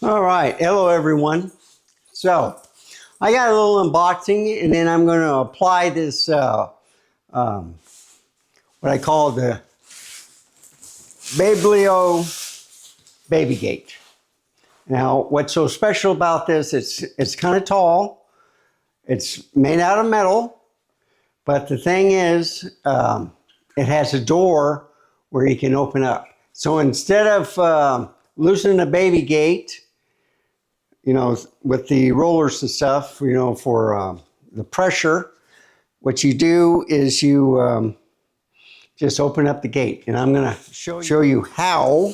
All right, hello everyone. So I got a little unboxing, and then I'm going to apply this what I call the Babelio baby gate. Now, what's so special about this? It's kind of tall. It's made out of metal, but the thing is, it has a door where you can open up. So instead of loosening the baby gate, you know, with the rollers and stuff, you know, for the pressure, what you do is you just open up the gate. And I'm going to show you how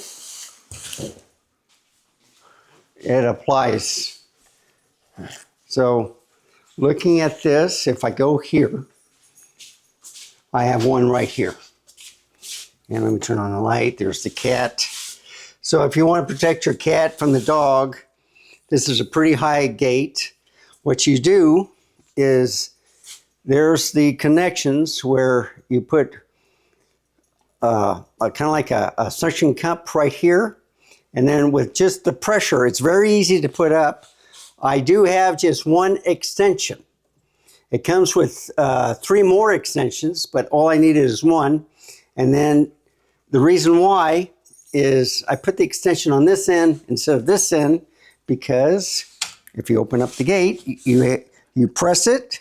it applies. So looking at this, if I go here, I have one right here. And let me turn on the light. There's the cat. So if you want to protect your cat from the dog, this is a pretty high gate. What you do is there's the connections where you put kind of like a suction cup right here. And then with just the pressure, it's very easy to put up. I do have just one extension. It comes with 3 more extensions, but all I needed is one. And then the reason why is I put the extension on this end instead of this end, because if you open up the gate, you press it,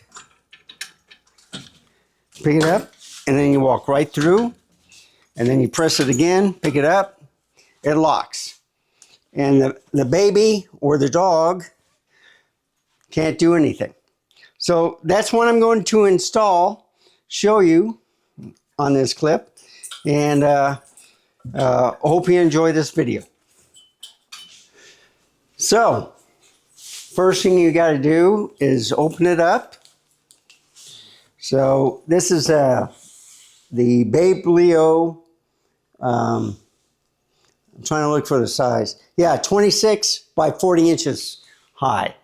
pick it up, and then you walk right through, and then you press it again, pick it up, it locks. And the baby or the dog can't do anything. So that's what I'm going to install, show you on this clip, and hope you enjoy this video. So, first thing you got to do is open it up. So, this is the Babelio, I'm trying to look for the size. Yeah, 26 by 40 inches high.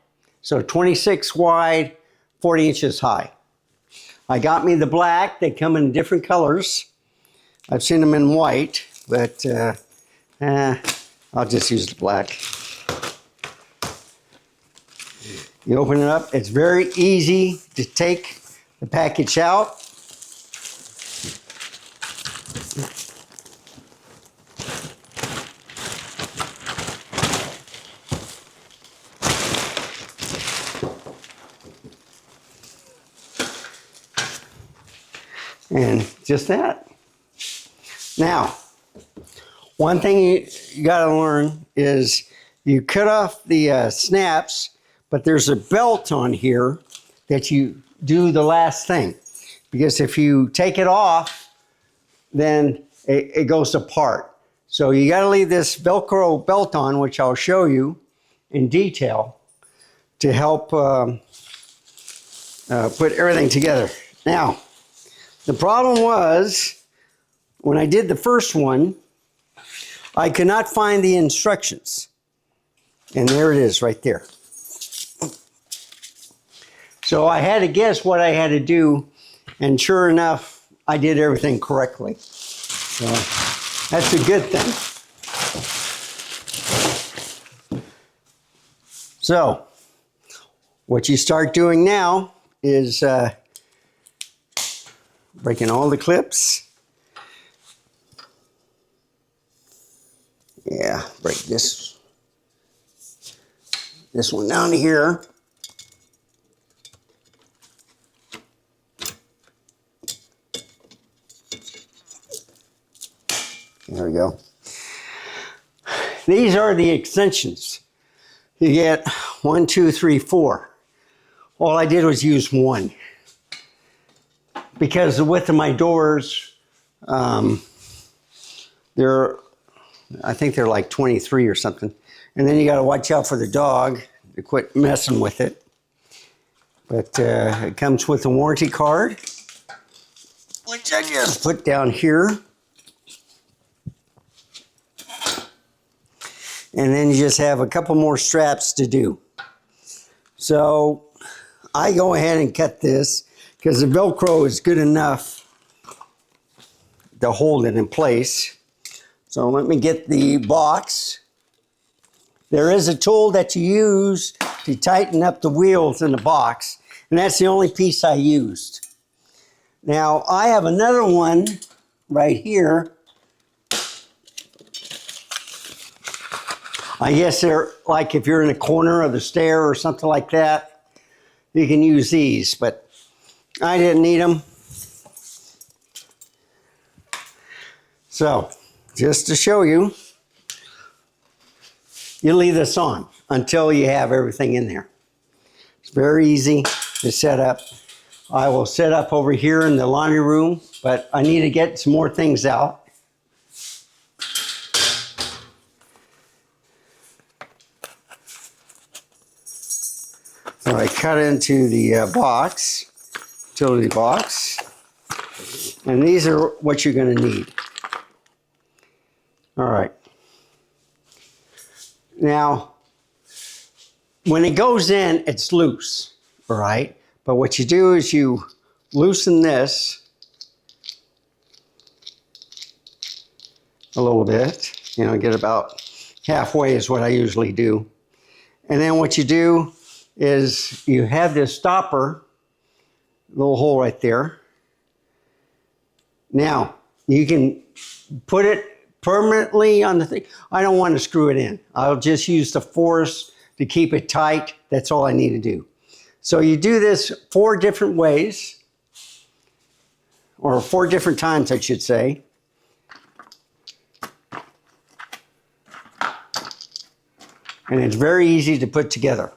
So, 26 wide, 40 inches high. I got me the black. They come in different colors. I've seen them in white, but I'll just use the black. You open it up. It's very easy to take the package out. And just that. Now, one thing you got to learn is you cut off the snaps, but there's a belt on here that you do the last thing. Because if you take it off, then it goes apart. So you got to leave this Velcro belt on, which I'll show you in detail, to help put everything together. Now, the problem was, when I did the first one, I could not find the instructions. And there it is right there. So I had to guess what I had to do, and sure enough, I did everything correctly. So that's a good thing. So what you start doing now is breaking all the clips. Yeah, break this one down to here. There we go. These are the extensions. You get 1, 2, 3, 4. All I did was use one, because the width of my doors, I think they're like 23 or something. And then you got to watch out for the dog to quit messing with it. But it comes with a warranty card, which I just put down here. And then you just have a couple more straps to do. So I go ahead and cut this, because the Velcro is good enough to hold it in place. So let me get the box there is a tool that you use to tighten up the wheels in the box, and that's the only piece I used. Now, I have another one right here. I guess they're like if you're in a corner of the stair or something like that, you can use these, but I didn't need them. So, just to show you, you leave this on until you have everything in there. It's very easy to set up. I will set up over here in the laundry room, but I need to get some more things out. So I cut into the box, utility box, and these are what you're going to need. All right. Now, when it goes in, it's loose, all right? But what you do is you loosen this a little bit, get about halfway is what I usually do. And then what you do is you have this stopper, little hole right there. Now, you can put it permanently on the thing. I don't want to screw it in. I'll just use the force to keep it tight. That's all I need to do. So you do this 4 different ways, or 4 different times, I should say. And it's very easy to put together.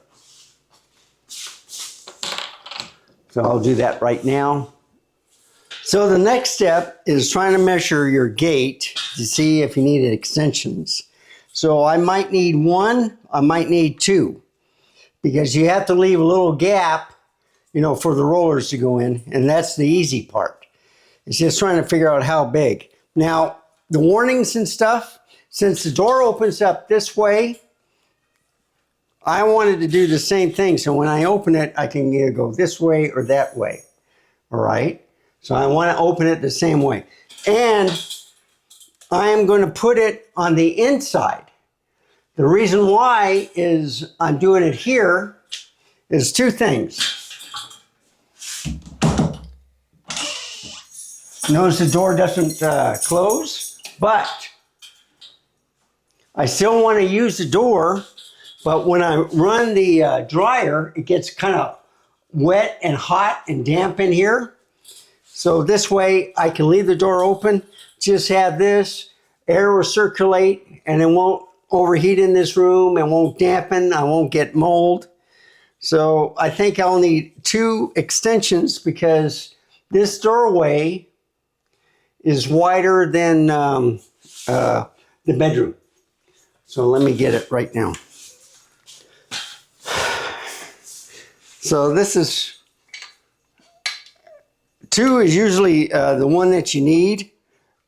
So I'll do that right now. So the next step is trying to measure your gate to see if you needed extensions. So I might need 1, I might need 2, because you have to leave a little gap, for the rollers to go in, and that's the easy part. It's just trying to figure out how big. Now, the warnings and stuff, since the door opens up this way, I wanted to do the same thing. So when I open it, I can either go this way or that way. All right? So I want to open it the same way. And I am going to put it on the inside. The reason why is I'm doing it here is 2 things. Notice the door doesn't close, but I still want to use the door. But when I run the dryer, it gets kind of wet and hot and damp in here. So this way I can leave the door open, just have this, air will circulate, and it won't overheat in this room, and won't dampen, I won't get mold. So I think I'll need 2 extensions because this doorway is wider than the bedroom. So let me get it right now. So this is, 2 is usually the one that you need,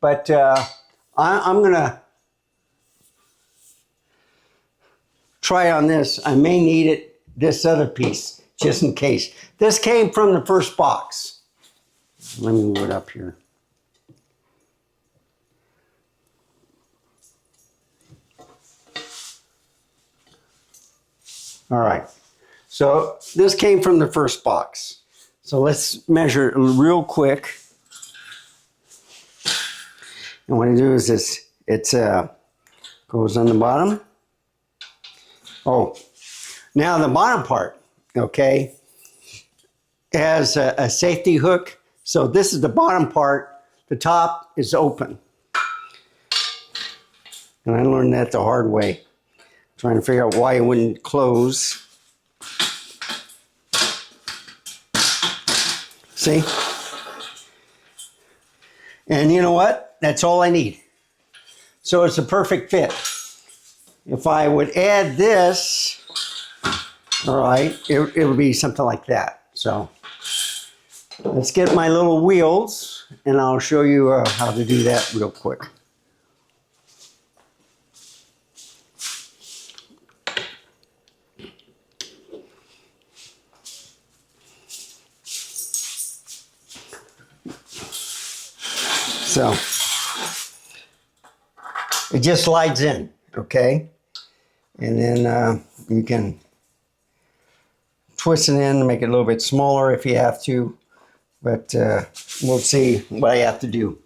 but I'm going to try on this. I may need it, this other piece, just in case. This came from the first box. Let me move it up here. All right. So this came from the first box. So let's measure it real quick. And what I do is this, it goes on the bottom. Oh, now the bottom part, okay, has a safety hook. So this is the bottom part. The top is open. And I learned that the hard way, trying to figure out why it wouldn't close. See? And you know what? That's all I need. So it's a perfect fit. If I would add this, all right, it would be something like that. So let's get my little wheels and I'll show you how to do that real quick. So it just slides in, okay? And then you can twist it in to make it a little bit smaller if you have to. But we'll see what I have to do.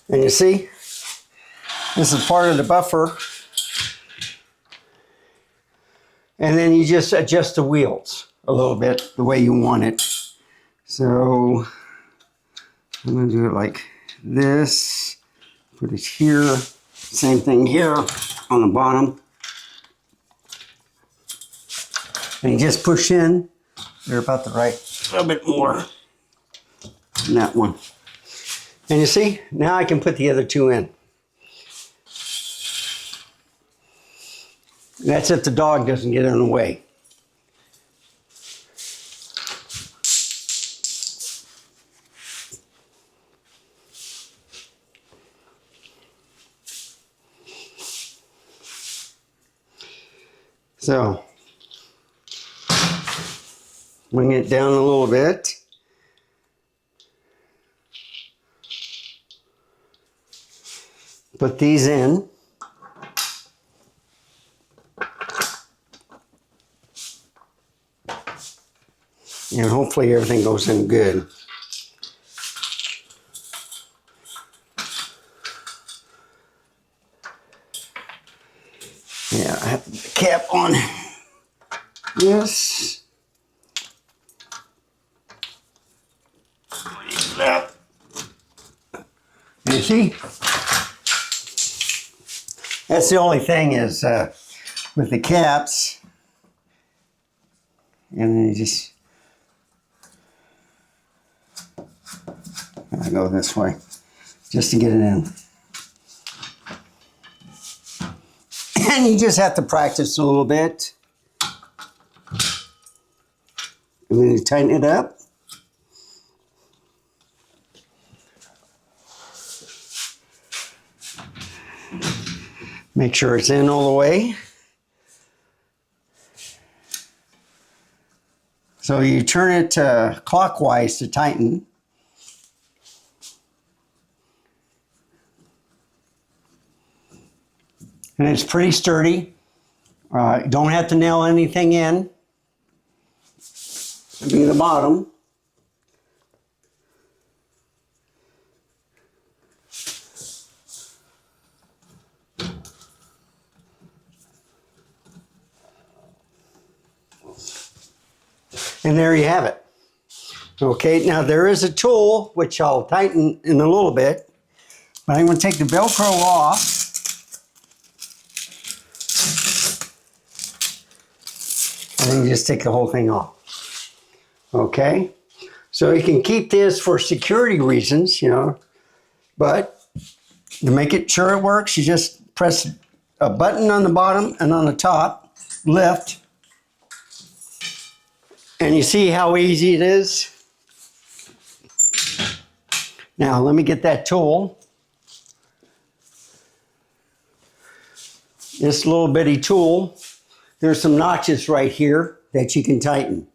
And you see, this is part of the buffer. And then you just adjust the wheels a little bit the way you want it. So I'm going to do it like this. Put it here. Same thing here on the bottom. And you just push in. They're about the right, a little bit more than that one. And you see, now I can put the other two in. That's if the dog doesn't get in the way. So, bring it down a little bit. Put these in. And hopefully everything goes in good. Yeah, I have the cap on this. And you see, that's the only thing is with the caps, and then you just, I go this way just to get it in. And you just have to practice a little bit. And then you tighten it up. Make sure it's in all the way. So you turn it clockwise to tighten. And it's pretty sturdy. Don't have to nail anything in. It'll be the bottom. And there you have it. Okay, now there is a tool which I'll tighten in a little bit, but I'm going to take the Velcro off. And then you just take the whole thing off. Okay, so you can keep this for security reasons, you know, but to make it sure it works, you just press a button on the bottom and on the top, lift. And you see how easy it is? Now, let me get that tool. This little bitty tool, there's some notches right here that you can tighten.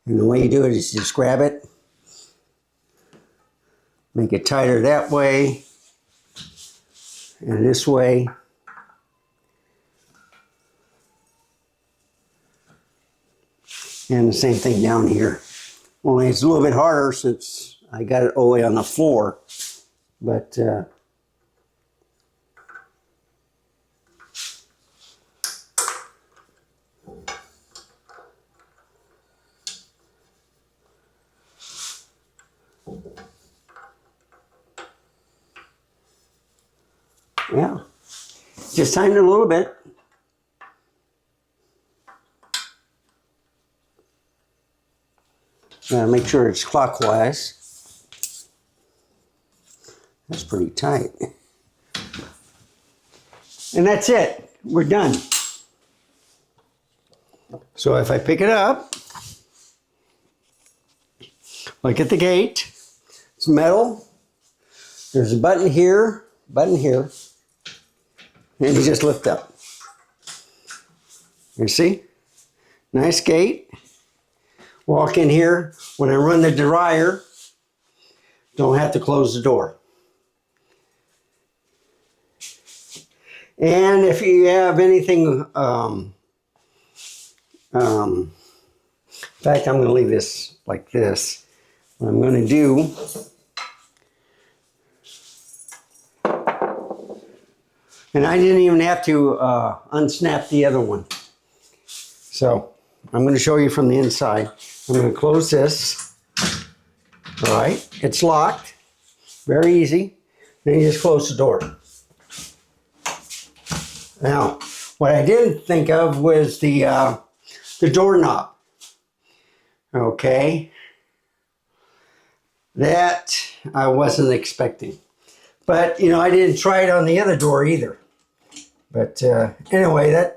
And the way you do it is just grab it, make it tighter that way, and this way. And the same thing down here. Only it's a little bit harder since I got it all the way on the floor. But yeah, just tighten it a little bit. Make sure it's clockwise. That's pretty tight. And that's it. We're done. So if I pick it up, look at the gate. It's metal. There's a button here, and you just lift up. You see? Nice gate. Walk in here. When I run the dryer, don't have to close the door. And if you have anything, in fact, I'm going to leave this like this. What I'm going to do, and I didn't even have to unsnap the other one. So I'm going to show you from the inside. I'm going to close this. All right, it's locked. Very easy. Then you just close the door. Now, what I didn't think of was the doorknob. Okay. That I wasn't expecting. But, you know, I didn't try it on the other door either. But anyway,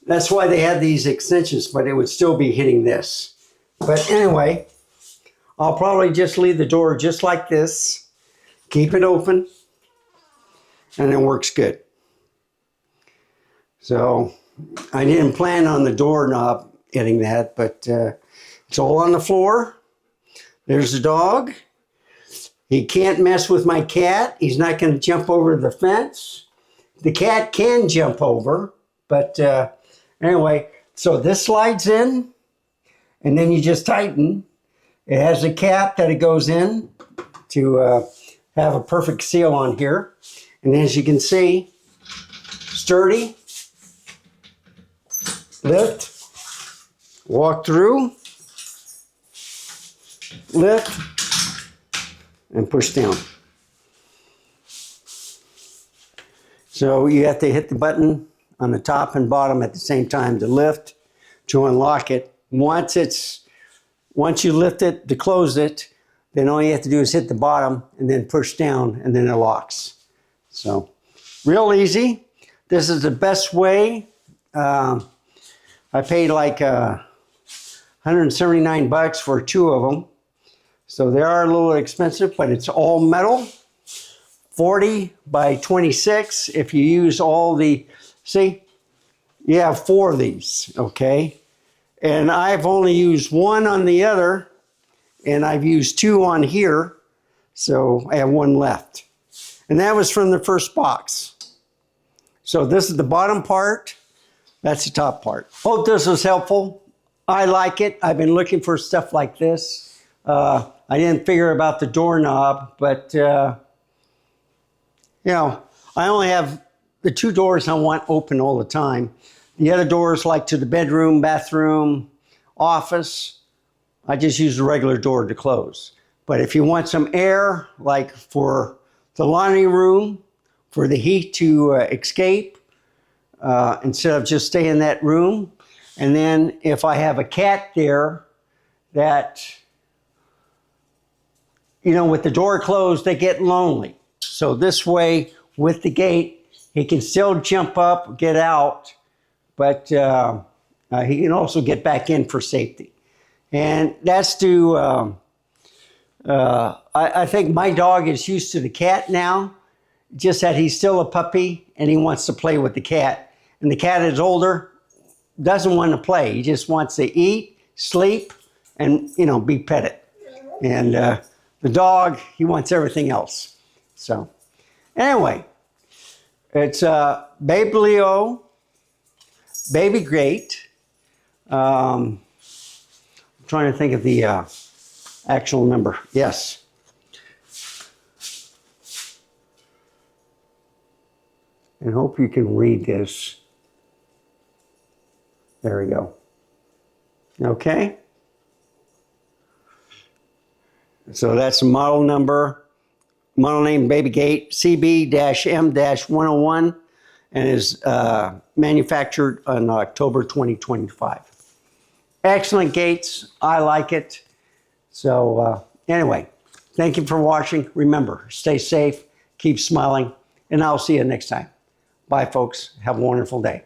that's why they had these extensions, but it would still be hitting this. But anyway, I'll probably just leave the door just like this. Keep it open. And it works good. So I didn't plan on the doorknob hitting that, but it's all on the floor. There's the dog. He can't mess with my cat. He's not going to jump over the fence. The cat can jump over, but anyway, so this slides in, and then you just tighten. It has a cap that it goes in to have a perfect seal on here. And as you can see, sturdy. Lift, walk through, lift, and push down. So you have to hit the button on the top and bottom at the same time to lift, to unlock it. Once you lift it to close it, then all you have to do is hit the bottom and then push down, and then it locks. So real easy. This is the best way. I paid like $179 for 2 of them. So they are a little expensive, but it's all metal. 40 by 26. If you use all the, see, you have 4 of these, okay? And I've only used 1 on the other, and I've used 2 on here. So I have 1 left. And that was from the first box. So this is the bottom part. That's the top part. Hope this was helpful. I like it. I've been looking for stuff like this. I didn't figure about the doorknob, but you know, I only have the 2 doors I want open all the time. The other doors, like to the bedroom, bathroom, office, I just use the regular door to close. But if you want some air, like for the laundry room, for the heat to escape, instead of just stay in that room. And then if I have a cat there that, you know, with the door closed, they get lonely. So this way, with the gate, he can still jump up, get out, but he can also get back in for safety. And that's to, I think my dog is used to the cat now, just that he's still a puppy and he wants to play with the cat. And the cat is older, doesn't want to play. He just wants to eat, sleep, and, you know, be petted. And the dog, he wants everything else. So anyway, it's Babelio Baby Gate. I'm trying to think of the actual number. Yes. And hope you can read this. There we go. Okay. So that's the model number. Model name Baby Gate CB-M-101 and is manufactured in October 2025. Excellent gates. I like it. So anyway, thank you for watching. Remember, stay safe, keep smiling, and I'll see you next time. Bye, folks. Have a wonderful day.